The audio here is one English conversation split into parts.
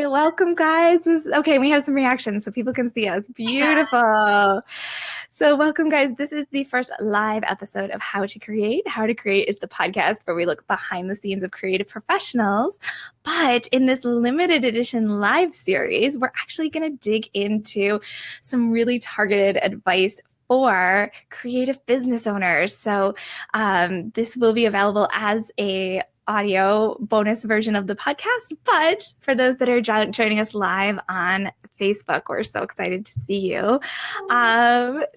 welcome guys. Okay, we have some reactions so people can see us. Beautiful. So welcome guys. This is the first live episode of How to Create. How to Create is the podcast where we look behind the scenes of creative professionals. But in this limited edition live series, we're actually going to dig into some really targeted advice for creative business owners. So this will be available as a audio bonus version of the podcast, but for those that are joining us live on Facebook, we're so excited to see you.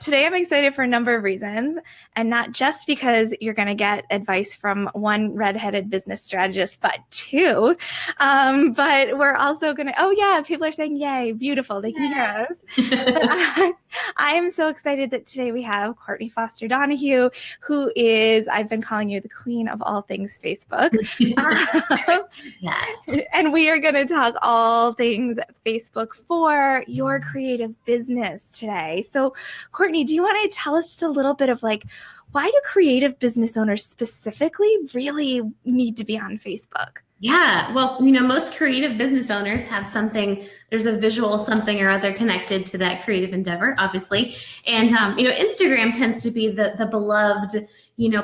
Today I'm excited for a number of reasons, and not just because you're going to get advice from one redheaded business strategist, but two. But we're also going to, oh yeah, people are saying yay, beautiful, they can hear us. But I am so excited that today we have Courtney Foster-Johnson, who is, I've been calling you the queen of all things Facebook. And we are going to talk all things Facebook for your creative business today. So Courtney, do you want to tell us just a little bit of like, why do creative business owners specifically really need to be on Facebook? Yeah, well, most creative business owners have something, there's a visual something or other connected to that creative endeavor, obviously. And, Instagram tends to be the beloved,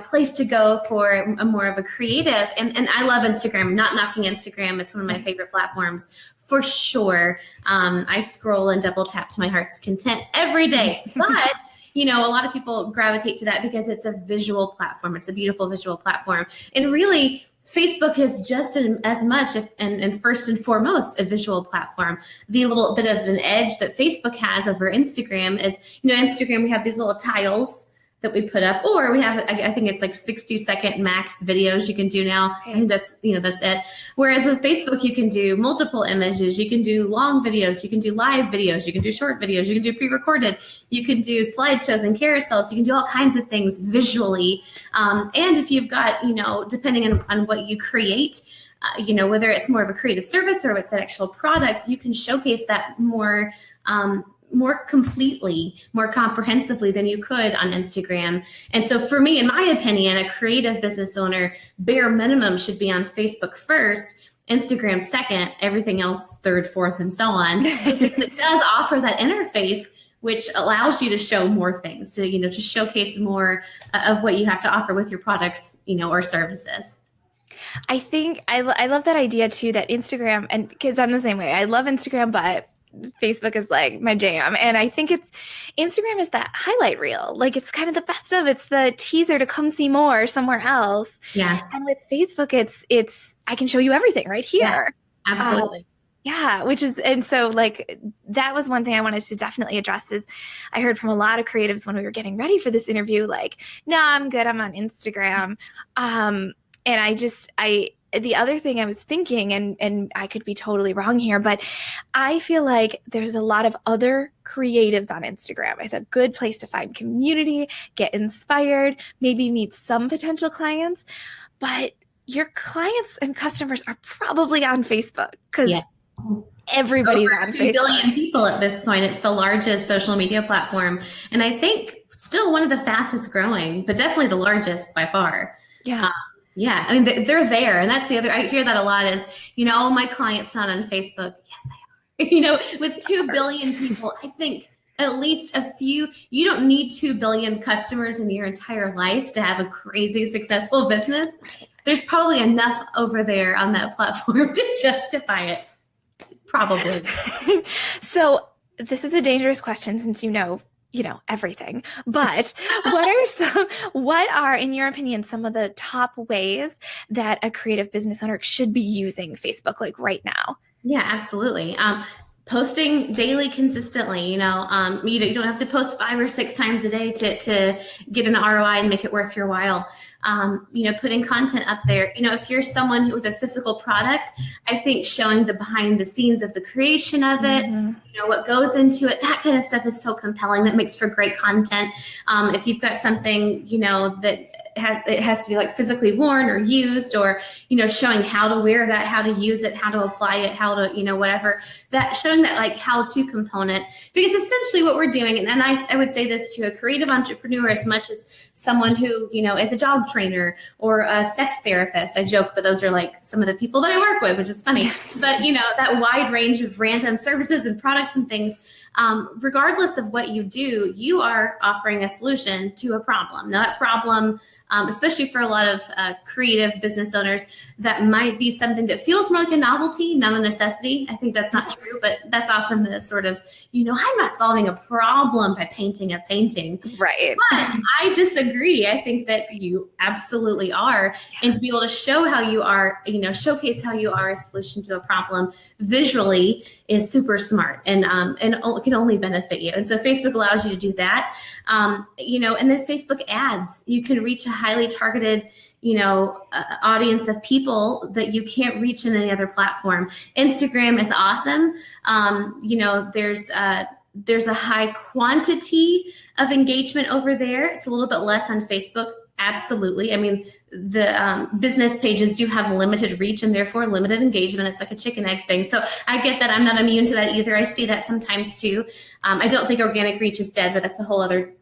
place to go for a more of a creative. And I love Instagram, not knocking Instagram. It's one of my favorite platforms for sure. I scroll and double tap to my heart's content every day, but a lot of people gravitate to that because it's a visual platform. It's a beautiful visual platform. And really, Facebook is just as much and first and foremost a visual platform. The little bit of an edge that Facebook has over Instagram is, Instagram, we have these little tiles that we put up, or we have, I think it's like 60-second max videos you can do now. I think that's it. Whereas with Facebook, you can do multiple images, you can do long videos, you can do live videos, you can do short videos, you can do pre-recorded, you can do slideshows and carousels, you can do all kinds of things visually. And if you've got, depending on what you create, whether it's more of a creative service or it's an actual product, you can showcase that more completely, more comprehensively than you could on Instagram. And so for me, in my opinion, a creative business owner, bare minimum should be on Facebook first, Instagram second, everything else third, fourth, and so on, because it does offer that interface which allows you to show more things, to showcase more of what you have to offer with your products, or services. I think I love that idea too, that Instagram, and because I'm the same way, I love Instagram, but Facebook is like my jam. And I think Instagram is that highlight reel. Like it's kind of the best of, it's the teaser to come see more somewhere else. Yeah. And with Facebook, it's I can show you everything right here. Yeah, absolutely. And so like, that was one thing I wanted to definitely address is I heard from a lot of creatives when we were getting ready for this interview, like, no, I'm good. I'm on Instagram. And the other thing I was thinking, and I could be totally wrong here, but I feel like there's a lot of other creatives on Instagram. It's a good place to find community, get inspired, maybe meet some potential clients, but your clients and customers are probably on Facebook because everybody's on Facebook. 2 billion people at this point. It's the largest social media platform. And I think still one of the fastest growing, but definitely the largest by far. Yeah. Yeah, I mean, they're there. And that's the other, I hear that a lot is, oh, my client's not on Facebook. Yes, they are. With 2 billion people, I think at least a few, you don't need 2 billion customers in your entire life to have a crazy successful business. There's probably enough over there on that platform to justify it. Probably. So this is a dangerous question since everything, but what are, in your opinion, some of the top ways that a creative business owner should be using Facebook like right now? Yeah, absolutely. Posting daily consistently, you don't have to post 5 or 6 times a day to get an ROI and make it worth your while. Putting content up there. If you're someone with a physical product, I think showing the behind the scenes of the creation of it, what goes into it, that kind of stuff is so compelling. That makes for great content. If you've got something, that it has to be like physically worn or used, or, showing how to wear that, how to use it, how to apply it, how to, whatever, that showing that like how to component, because essentially what we're doing, and I would say this to a creative entrepreneur as much as someone who, is a dog trainer or a sex therapist. I joke, but those are like some of the people that I work with, which is funny, but that wide range of random services and products and things. Regardless of what you do, you are offering a solution to a problem. Now that problem, especially for a lot of creative business owners, that might be something that feels more like a novelty, not a necessity. I think that's not true, but that's often the sort of, I'm not solving a problem by painting a painting. Right. But I disagree. I think that you absolutely are. And to be able to show how you are, showcase how you are a solution to a problem visually is super smart and can only benefit you. And so Facebook allows you to do that. And then Facebook ads, you can reach a highly targeted, audience of people that you can't reach in any other platform. Instagram is awesome. There's a high quantity of engagement over there. It's a little bit less on Facebook. Absolutely. I mean, the business pages do have limited reach and therefore limited engagement. It's like a chicken egg thing. So I get that. I'm not immune to that either. I see that sometimes too. I don't think organic reach is dead, but that's a whole other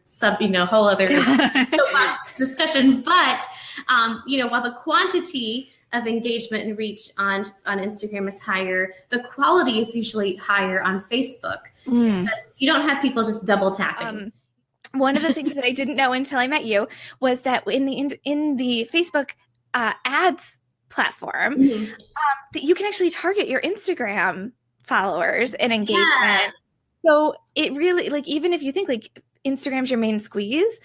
discussion. But, while the quantity of engagement and reach on Instagram is higher, the quality is usually higher on Facebook. You don't have people just double tapping. One of the things that I didn't know until I met you was that in the Facebook ads platform, that you can actually target your Instagram followers and engagement. Yeah. So it really, like, even if you think like Instagram's your main squeeze,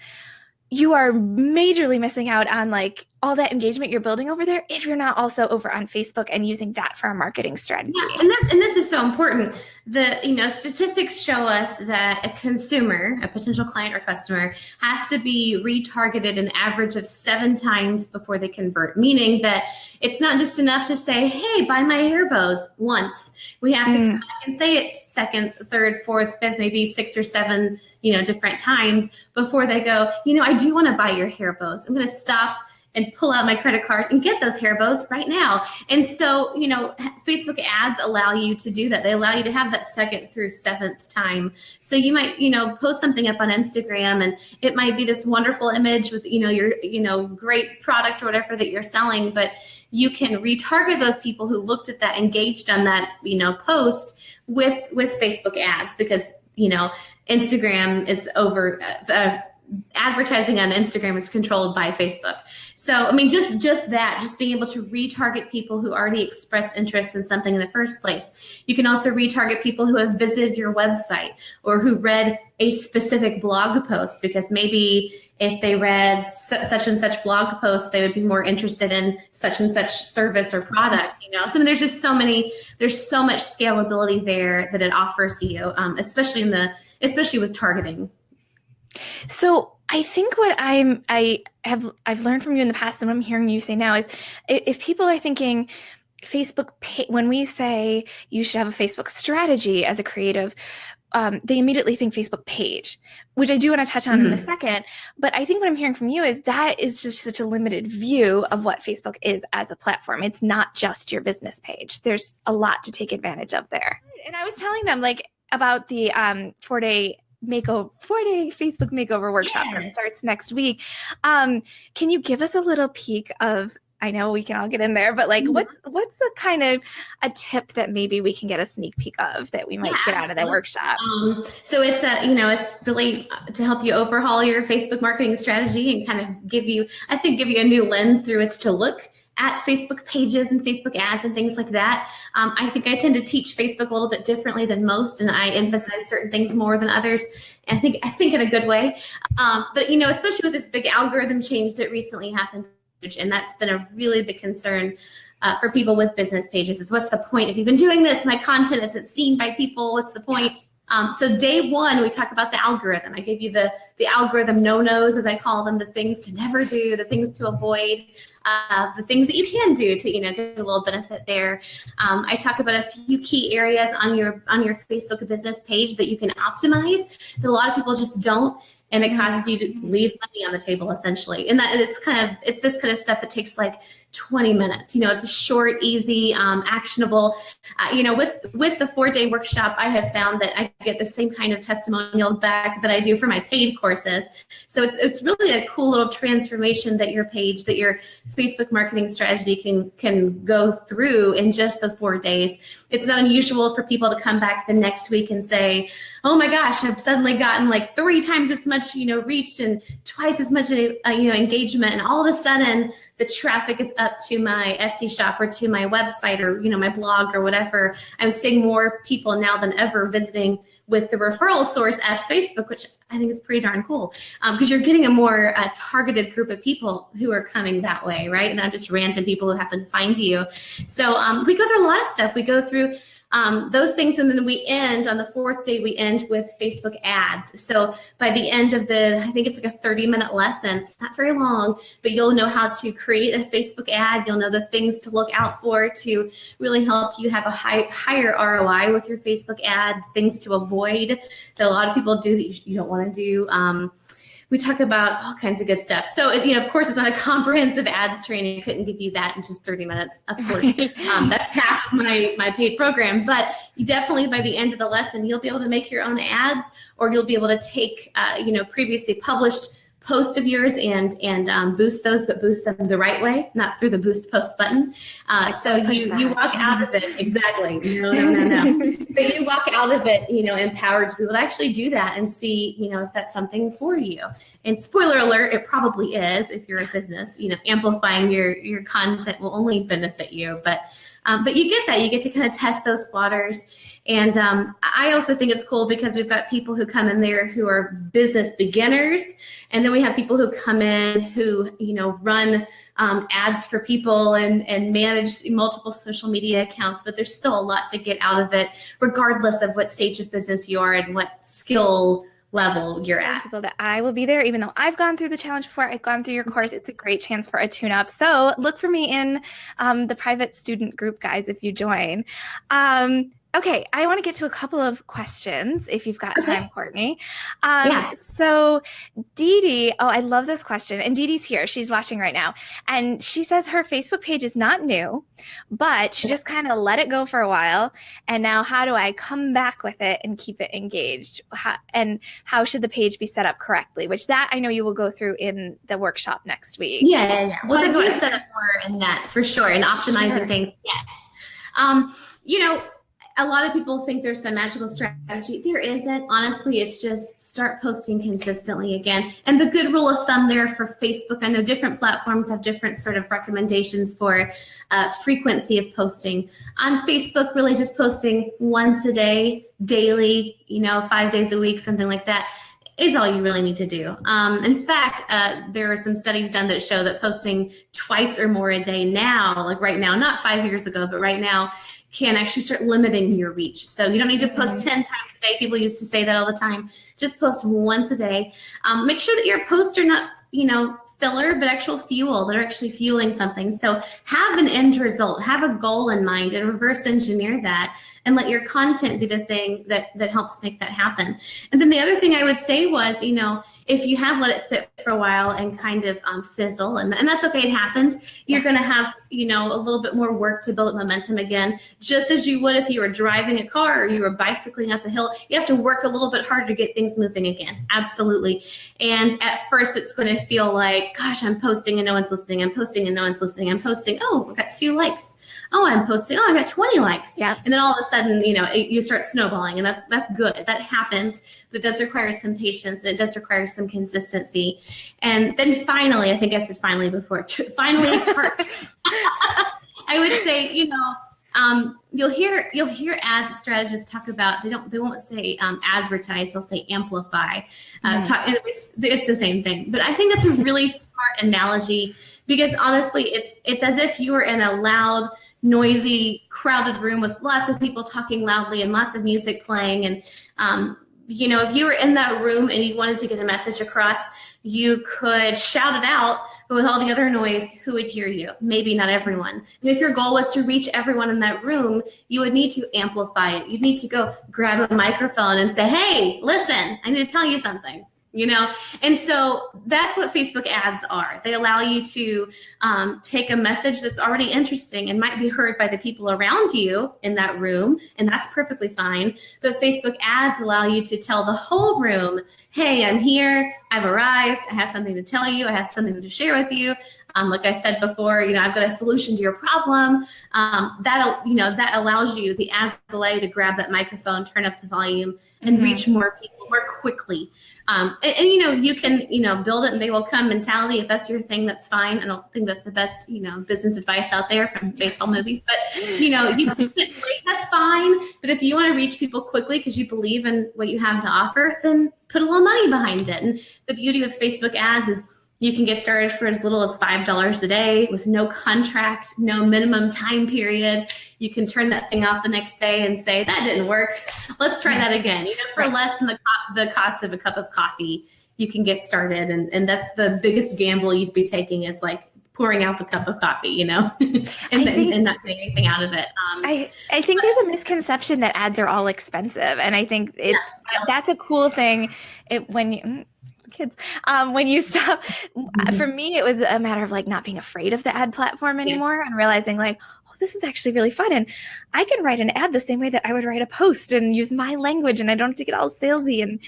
you are majorly missing out on like all that engagement you're building over there if you're not also over on Facebook and using that for a marketing strategy. Yeah, and this is so important. The statistics show us that a consumer, a potential client or customer, has to be retargeted an average of 7 times before they convert, meaning that it's not just enough to say, hey, buy my hair bows once. We have to come back and say it second, third, fourth, fifth, maybe 6 or 7, different times before they go, I do want to buy your hair bows. I'm going to stop and pull out my credit card and get those hair bows right now. And so, Facebook ads allow you to do that. They allow you to have that 2nd through 7th time. So you might, post something up on Instagram and it might be this wonderful image with, your, great product or whatever that you're selling, but you can retarget those people who looked at that, engaged on that, post with Facebook ads, because, Instagram is over, advertising on Instagram is controlled by Facebook. So, I mean, just being able to retarget people who already expressed interest in something in the first place. You can also retarget people who have visited your website or who read a specific blog post, because maybe if they read such and such blog post, they would be more interested in such and such service or product, So I mean, there's so much scalability there that it offers you, especially with targeting. So I think what I've learned from you in the past, and what I'm hearing you say now, is if people are thinking when we say you should have a Facebook strategy as a creative, they immediately think Facebook page, which I do want to touch on in a second. But I think what I'm hearing from you is that is just such a limited view of what Facebook is as a platform. It's not just your business page. There's a lot to take advantage of there. And I was telling them about the 4-day Facebook makeover workshop that starts next week. Can you give us a little peek of, I know we can all get in there, but what's the kind of a tip that maybe we can get a sneak peek of that we might get out of that workshop? So it's it's really to help you overhaul your Facebook marketing strategy and kind of give you a new lens through which to look at Facebook pages and Facebook ads and things like that. I think I tend to teach Facebook a little bit differently than most, and I emphasize certain things more than others. And I think in a good way. But especially with this big algorithm change that recently happened, and that's been a really big concern for people with business pages, is what's the point if you've been doing this? My content isn't seen by people. What's the point? So day one, we talk about the algorithm. I gave you the algorithm no-nos, as I call them, the things to never do, the things to avoid, the things that you can do to get a little benefit there. I talk about a few key areas on your Facebook business page that you can optimize that a lot of people just don't and it causes you to leave money on the table essentially. And it's this kind of stuff that takes like 20 minutes. It's a short, easy, actionable. With the 4-day workshop, I have found that I get the same kind of testimonials back that I do for my paid courses. So it's really a cool little transformation that your page, that your Facebook marketing strategy can go through in just the 4 days. It's not unusual for people to come back the next week and say, oh my gosh, I've suddenly gotten like 3 times as much, reach and twice as much, engagement. And all of a sudden the traffic is up to my Etsy shop or to my website or, my blog or whatever. I'm seeing more people now than ever visiting with the referral source as Facebook, which I think is pretty darn cool, because you're getting a more targeted group of people who are coming that way, right? Not just random people who happen to find you. So we go through a lot of stuff. We go through those things, and then we end on the 4th day, we end with Facebook ads. So by the end of I think it's like a 30-minute lesson, it's not very long, but you'll know how to create a Facebook ad. You'll know the things to look out for to really help you have a higher ROI with your Facebook ad, things to avoid that a lot of people do that you don't want to do. We talk about all kinds of good stuff. So, of course, it's not a comprehensive ads training. I couldn't give you that in just 30 minutes, of course. That's half of my paid program. But you definitely, by the end of the lesson, you'll be able to make your own ads, or you'll be able to take, previously published post of yours and boost those, but boost them the right way, not through the boost post button. So you walk out of it, exactly. No. But you walk out of it, empowered to be able to actually do that and see, if that's something for you. And spoiler alert, it probably is if you're a business. Amplifying your content will only benefit you, but you get that. You get to kind of test those waters. And I also think it's cool because we've got people who come in there who are business beginners. And then we have people who come in who, run ads for people and manage multiple social media accounts. But there's still a lot to get out of it, regardless of what stage of business you are and what skill level you're at. People that I will be there, even though I've gone through the challenge before, I've gone through your course. It's a great chance for a tune-up. So look for me in the private student group, guys, if you join. Okay, I want to get to a couple of questions if you've got time, Courtney. Yeah. So Dee Dee, I love this question. And Dee Dee's here. She's watching right now. And she says her Facebook page is not new, but she just kind of let it go for a while. And now how do I come back with it and keep it engaged? How should the page be set up correctly? Which that I know you will go through in the workshop next week. Yeah. We'll talk about set up more in that for sure, and optimizing things. Yes. A lot of people think there's some magical strategy. There isn't. Honestly, it's just start posting consistently again. And the good rule of thumb there for Facebook, I know different platforms have different sort of recommendations for frequency of posting. On Facebook, really just posting once a day, daily, 5 days a week, something like that, is all you really need to do. In fact, there are some studies done that show that posting twice or more a day now, like right now, not 5 years ago, but right now, can actually start limiting your reach. So you don't need to post 10 times a day. People used to say that all the time. Just post once a day. Make sure that your posts are not, filler, but actual fuel that are actually fueling something. So have an end result, have a goal in mind, and reverse engineer that, and let your content be the thing that helps make that happen. And then the other thing I would say was, if you have let it sit for a while and kind of fizzle, and that's okay, it happens, you're going to have, a little bit more work to build up momentum again, just as you would if you were driving a car or you were bicycling up a hill. You have to work a little bit harder to get things moving again. Absolutely. And at first it's going to feel like, gosh, I'm posting and no one's listening. I'm posting and no one's listening. I'm posting. Oh, I got 2 likes. Oh, I'm posting. Oh, I got 20 likes. Yeah. And then all of a sudden, you start snowballing, and that's good. That happens, but it does require some patience, and it does require some consistency. And then finally, I think I said finally before. Finally, it's perfect. I would say, you'll hear ads strategists talk about, they won't say advertise, they'll say amplify. It's the same thing. But I think that's a really smart analogy, because honestly, it's as if you were in a loud, noisy, crowded room with lots of people talking loudly and lots of music playing. And if you were in that room and you wanted to get a message across, you could shout it out, but with all the other noise, who would hear you? Maybe not everyone. And if your goal was to reach everyone in that room, you would need to amplify it. You'd need to go grab a microphone and say, hey, listen, I need to tell you something. And so that's what Facebook ads are. They allow you to take a message that's already interesting and might be heard by the people around you in that room, and that's perfectly fine. But Facebook ads allow you to tell the whole room, hey, I'm here, I've arrived, I have something to tell you, I have something to share with you. Like I said before, I've got a solution to your problem. That allows you, the ads allow you to grab that microphone, turn up the volume, and reach more people more quickly. You can, build it and they will come mentality. If that's your thing, that's fine. I don't think that's the best, business advice out there from baseball movies, but you can sit late, that's fine. But if you want to reach people quickly because you believe in what you have to offer, then put a little money behind it. And the beauty with Facebook ads is you can get started for as little as $5 a day with no contract, no minimum time period. You can turn that thing off the next day and say, that didn't work. Let's try that again. For less than the cost of a cup of coffee, you can get started. And that's the biggest gamble you'd be taking, is like pouring out the cup of coffee, and not getting anything out of it. I think there's a misconception that ads are all expensive. And I think that's a cool thing. When you stop, for me, it was a matter of like not being afraid of the ad platform anymore and realizing like, oh, this is actually really fun. And I can write an ad the same way that I would write a post and use my language, and I don't have to get all salesy and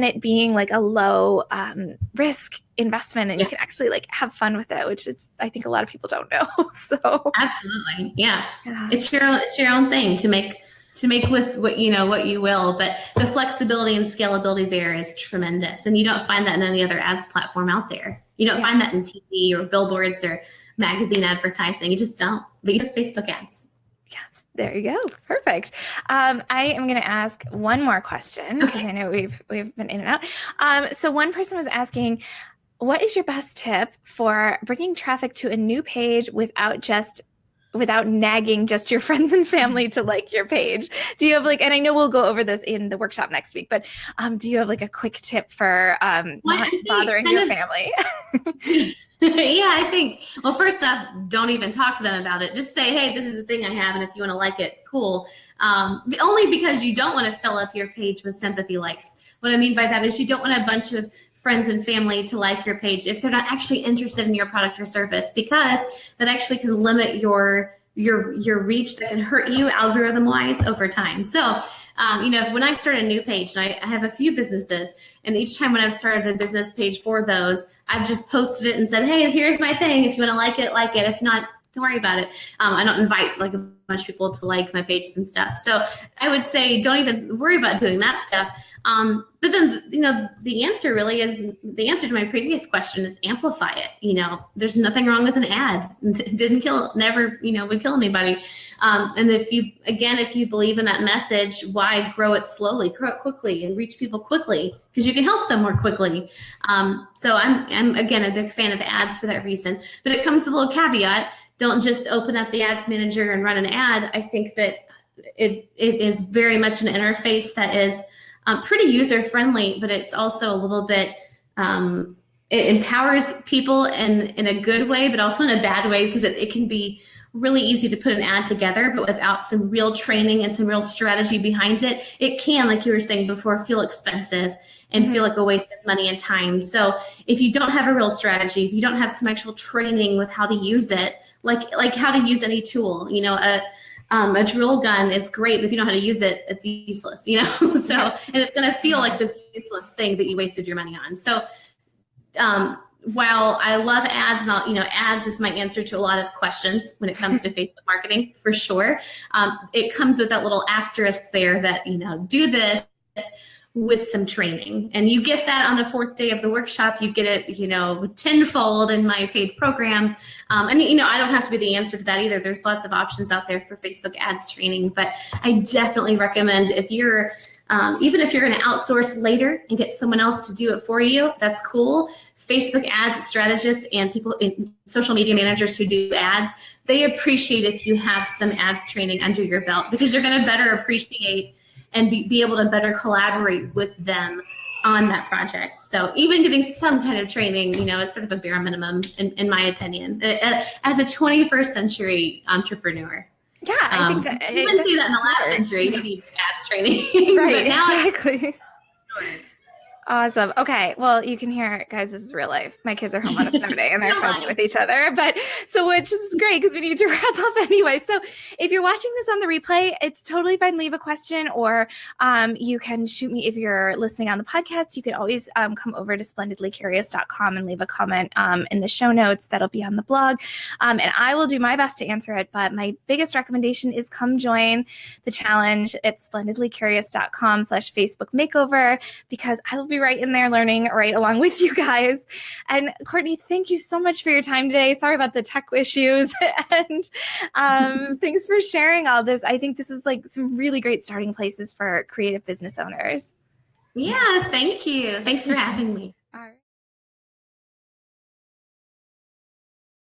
it being like a low risk investment, and you can actually like have fun with it, which is, I think a lot of people don't know. So absolutely. Yeah. It's your own thing to make with what you will, but the flexibility and scalability there is tremendous. And you don't find that in any other ads platform out there. You don't find that in TV or billboards or magazine advertising. You just don't, but you have Facebook ads. Yes, there you go. Perfect. I am going to ask one more question because I know we've been in and out. So one person was asking, what is your best tip for bringing traffic to a new page without nagging just your friends and family to like your page? Do you have and I know we'll go over this in the workshop next week, but do you have a quick tip for not bothering your family? Yeah, I think, well, first off, don't even talk to them about it. Just say, hey, this is the thing I have, and if you want to like it, cool. Only because you don't want to fill up your page with sympathy likes. What I mean by that is you don't want a bunch of friends and family to like your page if they're not actually interested in your product or service, because that actually can limit your reach, that can hurt you algorithm wise over time. So, when I start a new page, and I have a few businesses, and each time when I've started a business page for those, I've just posted it and said, hey, here's my thing. If you want to like it. If not, don't worry about it. I don't invite a bunch of people to like my pages and stuff. So I would say don't even worry about doing that stuff. But then, the answer to my previous question is amplify it. There's nothing wrong with an ad. It never would kill anybody. And if you believe in that message, why grow it slowly, grow it quickly, and reach people quickly, because you can help them more quickly. So I'm again a big fan of ads for that reason. But it comes with a little caveat. Don't just open up the ads manager and run an ad. I think that it is very much an interface that is pretty user friendly, but it's also a little bit, it empowers people in a good way, but also in a bad way, because it can be really easy to put an ad together, but without some real training and some real strategy behind it, it can, like you were saying before, feel expensive and feel like a waste of money and time. So if you don't have a real strategy, if you don't have some actual training with how to use it, like how to use any tool, a drill gun is great, but if you know how to use it, it's useless, So, and it's going to feel like this useless thing that you wasted your money on. So, while I love ads, and ads is my answer to a lot of questions when it comes to Facebook marketing, for sure. It comes with that little asterisk there that, do this with some training, and you get that on the 4th day of the workshop. You get it, tenfold in my paid program. And I don't have to be the answer to that either. There's lots of options out there for Facebook ads training, but I definitely recommend if you're, even if you're going to outsource later and get someone else to do it for you, that's cool. Facebook ads strategists and people in social media managers who do ads, they appreciate if you have some ads training under your belt, because you're going to better appreciate and be able to better collaborate with them on that project. So even getting some kind of training, is sort of a bare minimum, in my opinion, as a 21st century entrepreneur. Yeah, I think that you didn't see that in the last century. You need ads training, right? But now exactly. Awesome. Okay. Well, you can hear, guys, this is real life. My kids are home on a snow day and they're fighting with each other. But so, which is great because we need to wrap up anyway. So if you're watching this on the replay, it's totally fine. Leave a question, or you can shoot me if you're listening on the podcast. You can always come over to splendidlycurious.com and leave a comment in the show notes that'll be on the blog. And I will do my best to answer it. But my biggest recommendation is come join the challenge at splendidlycurious.com/Facebook makeover, because I will be right in there learning right along with you guys. And Courtney, thank you so much for your time today. Sorry about the tech issues. And thanks for sharing all this. I think this is like some really great starting places for creative business owners. Yeah, thank you. Thanks for having me.